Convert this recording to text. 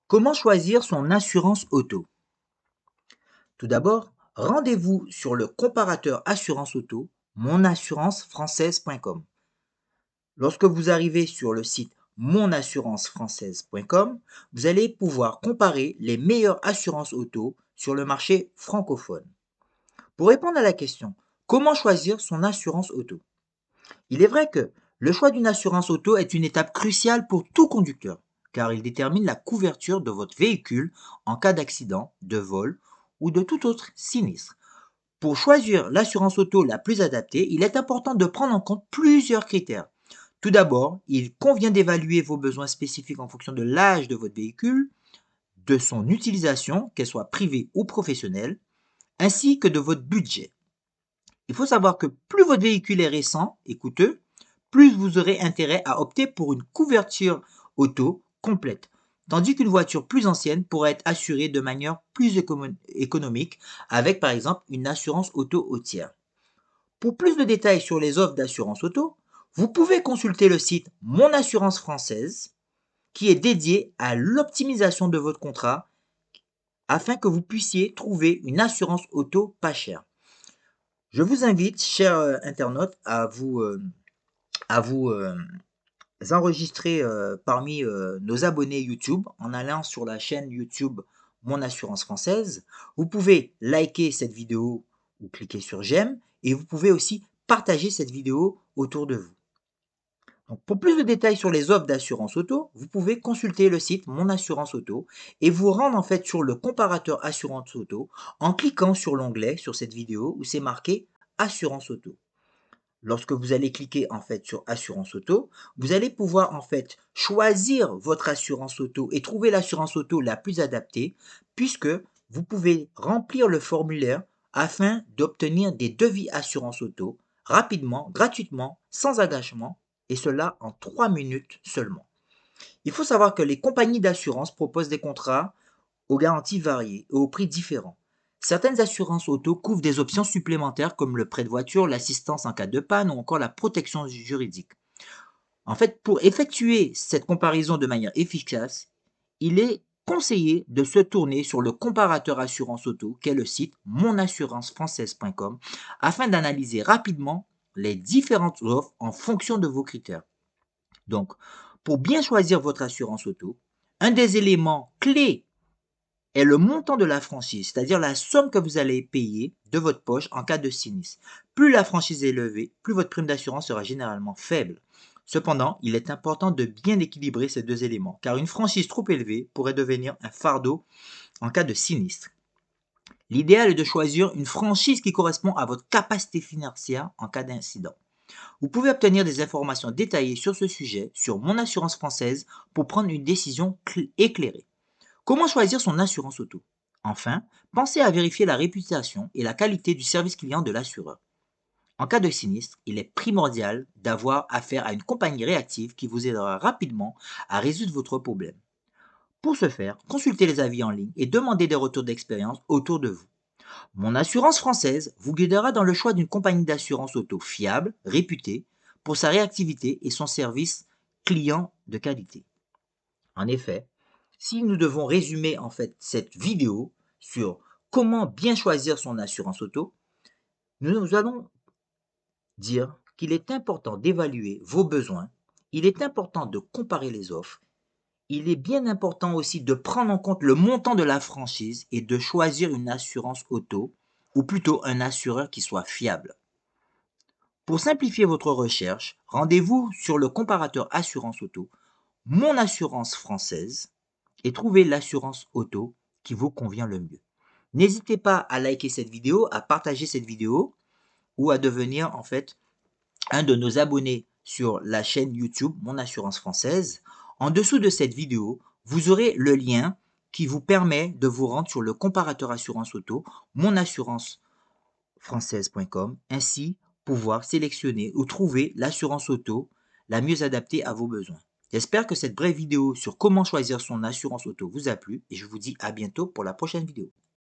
Comment choisir son assurance auto? Tout d'abord, rendez-vous sur le comparateur assurance auto monassuranceFrançaise.com. Lorsque vous arrivez sur le site monassuranceFrançaise.com, vous allez pouvoir comparer les meilleures assurances auto sur le marché francophone. Pour répondre à la question, comment choisir son assurance auto? Il est vrai que le choix d'une assurance auto est une étape cruciale pour tout conducteur, car il détermine la couverture de votre véhicule en cas d'accident, de vol ou de tout autre sinistre. Pour choisir l'assurance auto la plus adaptée, il est important de prendre en compte plusieurs critères. Tout d'abord, il convient d'évaluer vos besoins spécifiques en fonction de l'âge de votre véhicule, de son utilisation, qu'elle soit privée ou professionnelle, ainsi que de votre budget. Il faut savoir que plus votre véhicule est récent et coûteux, plus vous aurez intérêt à opter pour une couverture auto complète, tandis qu'une voiture plus ancienne pourrait être assurée de manière plus économique avec par exemple une assurance auto au tiers. Pour plus de détails sur les offres d'assurance auto, vous pouvez consulter le site Mon Assurance Française qui est dédié à l'optimisation de votre contrat afin que vous puissiez trouver une assurance auto pas chère. Je vous invite, chers internautes, à vous enregistrer parmi nos abonnés YouTube en allant sur la chaîne YouTube Mon Assurance Française. Vous pouvez liker cette vidéo ou cliquer sur j'aime et vous pouvez aussi partager cette vidéo autour de vous. Donc, pour plus de détails sur les offres d'assurance auto, vous pouvez consulter le site Mon Assurance Auto et vous rendre en fait sur le comparateur assurance auto en cliquant sur l'onglet sur cette vidéo où c'est marqué Assurance auto. Lorsque vous allez cliquer en fait sur assurance auto, vous allez pouvoir en fait choisir votre assurance auto et trouver l'assurance auto la plus adaptée puisque vous pouvez remplir le formulaire afin d'obtenir des devis assurance auto rapidement, gratuitement, sans engagement et cela en 3 minutes seulement. Il faut savoir que les compagnies d'assurance proposent des contrats aux garanties variées et aux prix différents. Certaines assurances auto couvrent des options supplémentaires comme le prêt de voiture, l'assistance en cas de panne ou encore la protection juridique. En fait, pour effectuer cette comparaison de manière efficace, il est conseillé de se tourner sur le comparateur assurance auto qu'est le site monassuranceFrançaise.com afin d'analyser rapidement les différentes offres en fonction de vos critères. Donc, pour bien choisir votre assurance auto, un des éléments clés est le montant de la franchise, c'est-à-dire la somme que vous allez payer de votre poche en cas de sinistre. Plus la franchise est élevée, plus votre prime d'assurance sera généralement faible. Cependant, il est important de bien équilibrer ces deux éléments, car une franchise trop élevée pourrait devenir un fardeau en cas de sinistre. L'idéal est de choisir une franchise qui correspond à votre capacité financière en cas d'incident. Vous pouvez obtenir des informations détaillées sur ce sujet sur Mon Assurance Française pour prendre une décision éclairée. Comment choisir son assurance auto? Enfin, pensez à vérifier la réputation et la qualité du service client de l'assureur. En cas de sinistre, il est primordial d'avoir affaire à une compagnie réactive qui vous aidera rapidement à résoudre votre problème. Pour ce faire, consultez les avis en ligne et demandez des retours d'expérience autour de vous. Mon assurance française vous guidera dans le choix d'une compagnie d'assurance auto fiable, réputée, pour sa réactivité et son service client de qualité. En effet, si nous devons résumer en fait cette vidéo sur comment bien choisir son assurance auto, nous allons dire qu'il est important d'évaluer vos besoins, il est important de comparer les offres, il est bien important aussi de prendre en compte le montant de la franchise et de choisir une assurance auto, ou plutôt un assureur qui soit fiable. Pour simplifier votre recherche, rendez-vous sur le comparateur assurance auto, Mon Assurance Française, et trouvez l'assurance auto qui vous convient le mieux. N'hésitez pas à liker cette vidéo, à partager cette vidéo ou à devenir en fait un de nos abonnés sur la chaîne YouTube Mon Assurance Française. En dessous de cette vidéo, vous aurez le lien qui vous permet de vous rendre sur le comparateur assurance auto monassuranceFrançaise.com, ainsi pouvoir sélectionner ou trouver l'assurance auto la mieux adaptée à vos besoins. J'espère que cette brève vidéo sur comment choisir son assurance auto vous a plu et je vous dis à bientôt pour la prochaine vidéo.